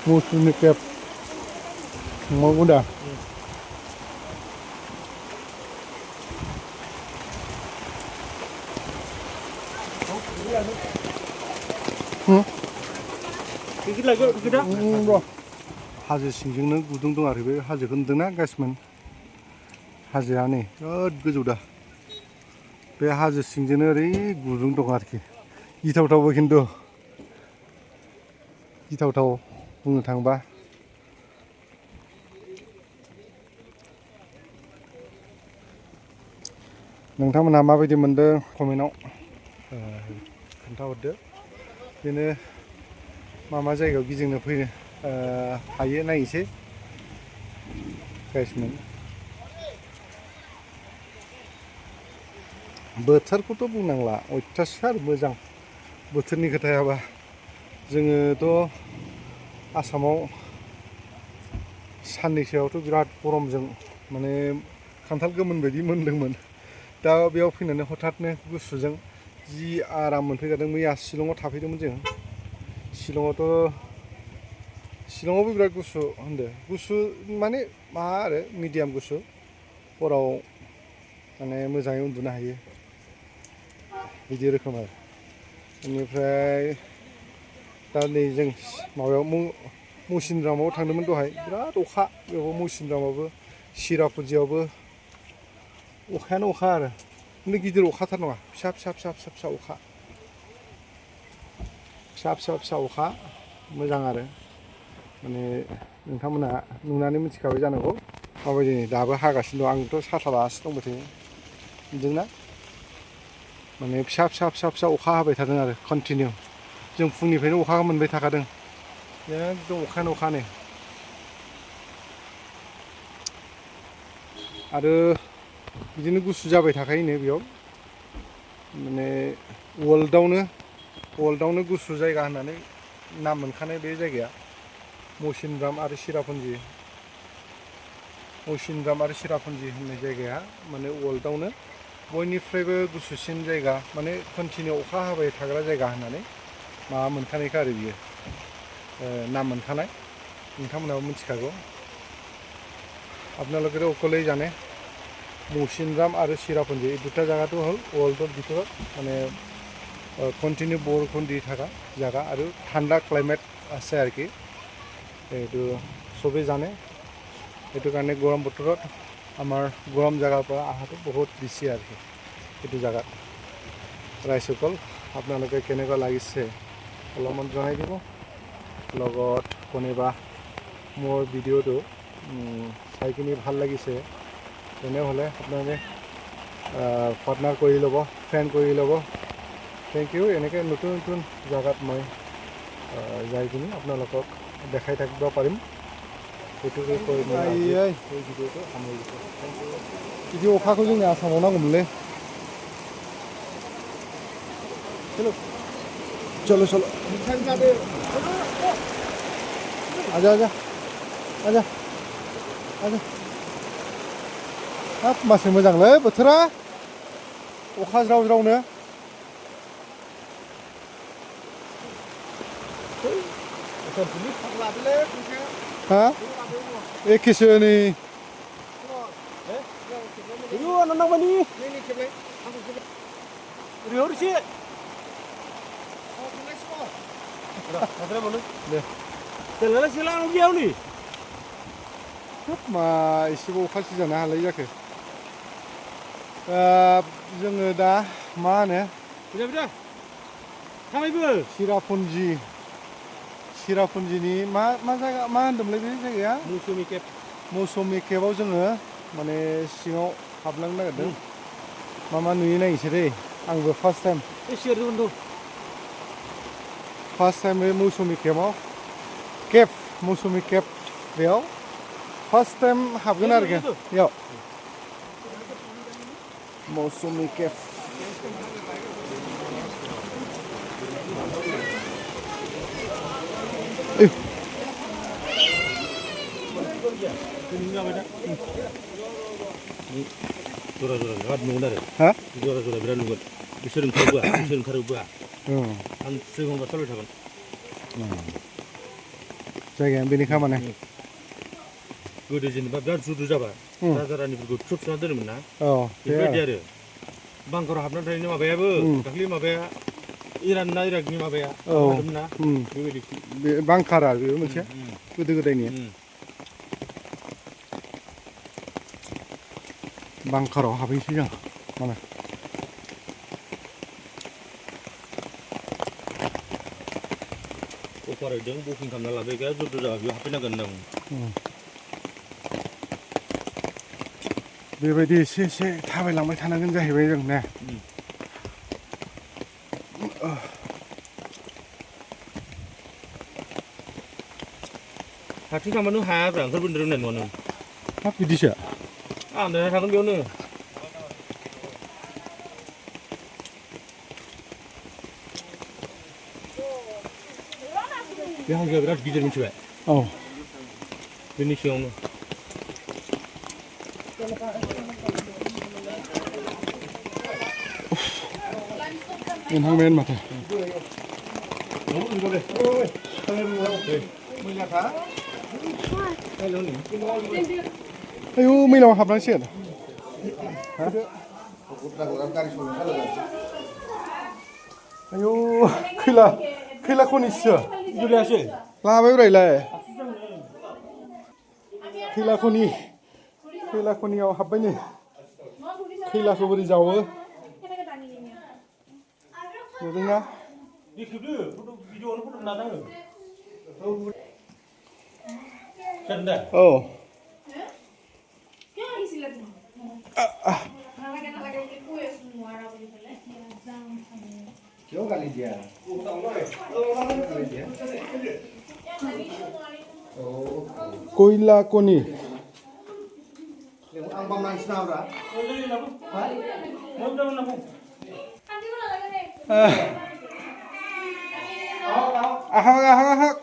무슨 게 뭐구나. 응? 뭐 하즈 싱싱는 구둥둥 아래에 하즈 건드나 가시면 하즈 안에 그저다. 배 하즈 싱싱은 이 구둥둥 아래 이타우타우 근도 이타우타우 बुंनो थांबा नोंथांमोनहा माबायदि मोनदों कमेन्टआव खोन्थाहरदो बिदिनो मा जायगायाव गिदिंनो फैनो हायो नायनोसै गाइसमोन बोथोरखौथ' बुंनांला अयथासार मोजां बोथोरनि खोथायाबा जोङोथ' आसामाव साननैसोआवथ' बिराद गरमजों माने खान्थाल गोमोन बायदि मोनदोंमोन दा बेयाव फैनानै हठाथनो गुसुजों जि आराम मोनफैजादों मैया शिलंआव थाफैदोंमोन जों शिलंआवबो बिराद गुसु होनदो गुसु माने मा आरो मिडियाम गुसु हराव माने मोजाङै उन्दुनो हायो बिदि रोखोम आरो बेनिफ्राय दा नै जों माबायाव मौसिनरामाव थांदोंमोन दहाय बिराद अखा बेयाव मौसिनरामावबो चिरापुन्जियावबो अखायानो अखा आरो खिन्थु गिदिर अखाथार नङा फिसा अखा मोजां आरो माने नोंथांमोना नुनानै मिथिखाबाय जानांगौ माबायदि दाबो हागासिनो दं आंथ' साथा लागासिनो दंबाय थायो नुदोंना माने फिसा अखा हाबाय थादों आरो कन्टिनिउ जों फुंनिफ्रायनो अखा मोनबाय थाखादों एकदम अखायानो अखानो आरो बिदिनो गुसु जाबाय थाखायोनो बेयाव माने वर्ल्डआवनो गुसु जायगा होननानै नाम मोनखानाय बे जायगाया मौसिनराम आरो चिरापुन्जि होननाय जायगाया माने वर्ल्डआवनो बयनिफ्रायबो गुसुसिन जायगा माने कन्टिनिउ अखा हाबाय थाग्रा जायगा होननानै माबा मोनखानायखा आरो बियो नाम मोनखानाय नोंथांमोनाबो मिथिखागौ আপোনালোকে অকলেই জানে মৌচিনৰাম আৰু চিৰাপুঞ্জি এই দুটা জায়গাটো হ'ল ৱৰ্ল্ডৰ ভিতৰত মানে কণ্টিনিউ বৰষুণ দি থকা জায়গা আৰু ঠাণ্ডা ক্লাইমেট আছে আৰু কি এইটো চবেই জানে সেইটো কাৰণে গৰম বতৰত আমাৰ গৰম জায়গাৰ পৰা অহাটো বহুত বেছি আৰু কি এইটো জায়গাত ৰাইজসকল আপোনালোকে কেনেকুৱা লাগিছে অলপমান জনাই দিব লগত কোনোবা মোৰ ভিডিঅ'টো চাই কিনি ভাল লাগিছে তেনেহ'লে আপোনালোকে পাৰ্টনাৰ কৰি ল'ব ফ্ৰেণ্ড কৰি ল'ব থেংক ইউ এনেকৈ নতুন জায়গাত মই যাই কিনি আপোনালোকক দেখাই থাকিব পাৰিম সেইটোকে কৈ মই এই ভিডিঅ'টো সামৰিছোঁ बिदि अखाखौ जोंनि आसामाव नांगौमोनलै चलो आजा हाब मासे मोजांलै बोथोरा अखा ज्राव-ज्रावनो हा एखेसो नै Ayo anak mani. Ini keblek. Rior sih. Oh, keblek semua. Ada mana? Deh. Silang dia ni. हाब मा एसेबो अखा सिजानो हालाय जाखो जोङो दा मा होनो Bila. थांबायबो चिरापुन्जिनि मा जायगा मा होनदोंमोनलाय बे जायगाया मौसुमि केपआव जोङो माने सिङाव हाबलांनो नागिरदों मा नुयो नायनोसै दै आंबो फार्स्ट टाइम बे मौसुमि केप बेयाव फार्स्ट टाइम हाबगोन आरोखि बेयाव मौसुमि Cape Jora birat nunggu ada. Hah? Jora birat nunggu. Bisa onkar buah. An sering onkar selalu jalan. जायगाया बेनिखा माने गोदो जेनेबा बिराद जुदु जाबा राजा रानिफोरखौ थुबसोना दोनोमोन ना औ बेबायदि आरो बांकाराव हाबनानै थानायनि माबायाबो दाख्लि माबाया इरान ना इराकनि माबाया हादोंमोन ना बेबायदि बे बांकारा बेबो मोनसे गोदो गोदायनि बांकाराव हाबहैसै जों माने अफार होदों बुकिं खालामना लाबाय गैया जुदु जाबा बेयाव हाबफैनांगोन होनदों बेबायदि एसे एसे थाबायलांबाय थानांगोन जाहैबाय जों ने हारसिं थांबानो हायाब्रा ओंखारबोनो रोंनाय नङा नों हाब बिदिसो आन्दायना थागोन बेयावनो बे हाजोआ बिराद गिदिर मिथिबाय औ बेनि सिङावनो मोनहांबायानो माथो आयौ मैलाव हाबनांसिगोन आयौ खैला खनिसो जुलियासो लाबाय ब्रायलाय खैला खनियाव हाबबाय नै खैलाखौ बोरै जावो नुदोंना देखेबदो भिडिअआवनो फट' लानाङो जादों दा औ खैला खनि আহক আহক আহক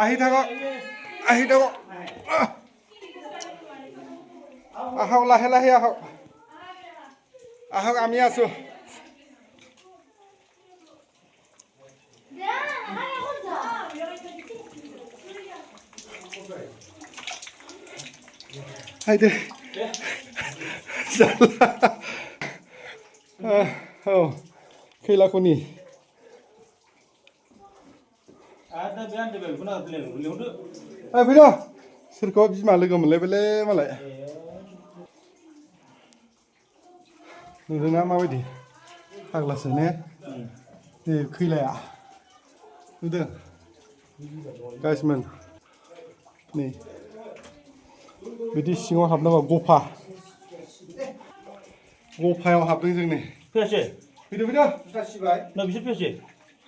আহি থাকক আহক লাহে লাহে আহক আমি আছো haydi औ खैला खनि आदा बे आन्दायबाय बेखौनो लिंहरदो फैद' सोरखौ बिमा लोगो मोनलायबायलै मालाय नुदोंना माबायदि फाग्लासो ने नै खैलाया नुदों गाइसमोन नै बिदि सिङाव हाबनांगौ गफायाव हाबदों जों नै फैयासै फैदो जासिबाय ना बिसोर फैयासै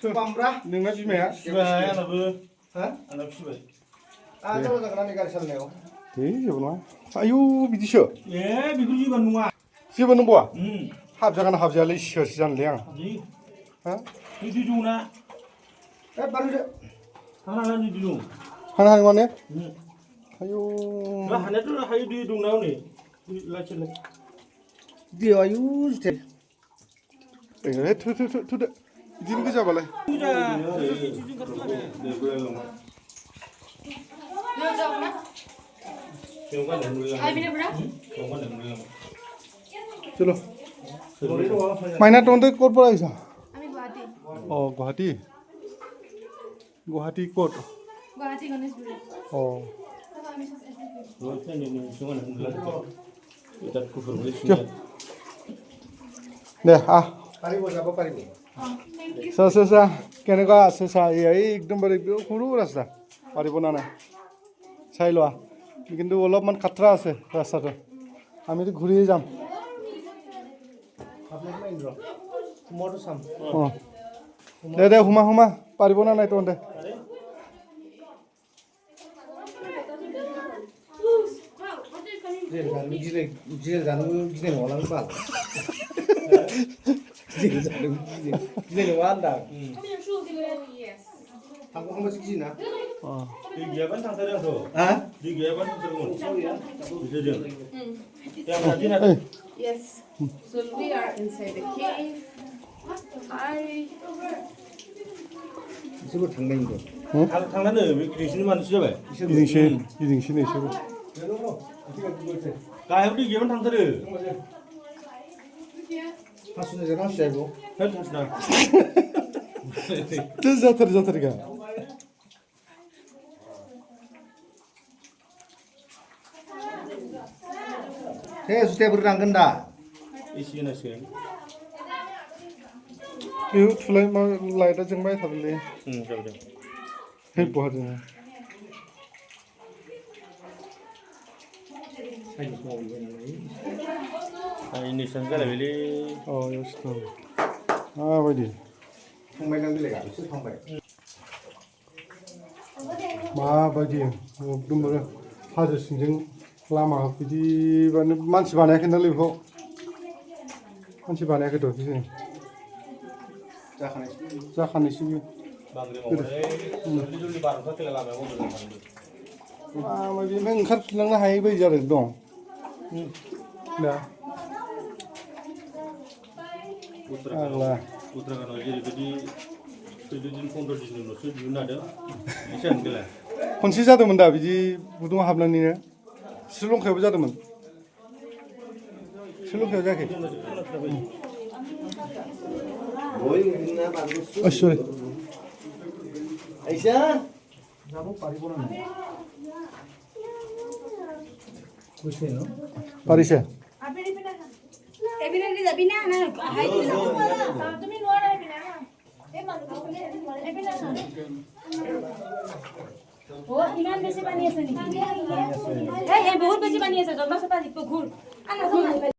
सोरबामब्रा नोंना बिमाया फिबाय आंनाबो हा आंनाबो फिबाय आंथ' मोजां नानि गारि सालायनायाव है जेबो नङा आयौ बिदिसो ए बेखौ जेबो नङा जेबो नंबावा हाबजागोन हाबजायालै सोरसो जानोलै आं हा दै दंना बारहोदो हाना दै दं हानो हानाय माने आयौ हानायाथ' हायो दै दंना हनै लाखिलाय दैयाव आयु जिथे थुदो बिदिनो गोजाबालाय चलो माइना तहते ক'ত পৰা আহিছা আমি গুৱাহাটী অঁ গুৱাহাটী ক'ত গুৱাহাটী গণেশগুৰি অঁ দে আহ পাৰিব যাব পাৰিব চা কেনেকুৱা আছে চা এই একদমবাৰে সৰু ৰাস্তা পাৰিব না নাই চাই লোৱা কিন্তু অলপমান খাতৰা আছে ৰাস্তাটো আমিতো ঘূৰিয়ে যাম অঁ দে সোমা পাৰিব না নাই তহঁতে जेल जानो गिनाय नङालां बाल जेल जानो गिनाय नङा होनदां थांबावखांबासो गियोना दै गैयाबानो थांथारो आंथ' हा दै गैयाबानो थांथारगौमोन बिसोरजों Yes. So we are inside the cave. Hi. बिसोरबो थांनाय होनदों थांनानै गिदिंसिनो मानसि जाबाय गिदिंसिन इसोरो गाहायाव दै गैयाबानो थांथारो हासुनो जाना हासुयाबो होद थांसिना जाथारगा हे जुथाफोर नांगोन दा एसे होनांसिगोन बेयाव थुलाय मा लाइटआ जोंबाय थादोंलै जाबाय हे बहा जोङो इनिसन जालायबायलै इयावसो माबायदि थांबाय नों बेलेगा बिसोर थांबाय माबायदि एकदमबारे हाजो सिंजों लामा बिदिबानो मानसि बानायाखै नालाय बेखौ मानसि बानायाखैथ' बिदिनो जाखानायसो बियो बांग्रि मावबाय जल्दि बारहुंखा फैला लामायाव बन्द जालांबाय बेनिफ्राय ओंखारफिनलांनो हायै बायदि जादों दं दा उत्तराखन्डआव जेरैबायदि 14 दिन 15 दिननि उनावसो दिहुननो हादों एसे आनगोला खनसे जादोंमोन दा बिदि गुदुङाव हाबनानैनो श्रीलंकायावबो जादोंमोन श्रीलंकायाव जायाखै सरि आइसा পাৰিছে এপিনে যাবি না না আহাই দিলা তুমি নোৱাৰা এপিনে না এই মানুহ এপিনে না ও ইমান বেছি পানী আছে নেকি এই বহুত বেছি পানী আছে জলবা চপা জিকো ঘূৰ আনা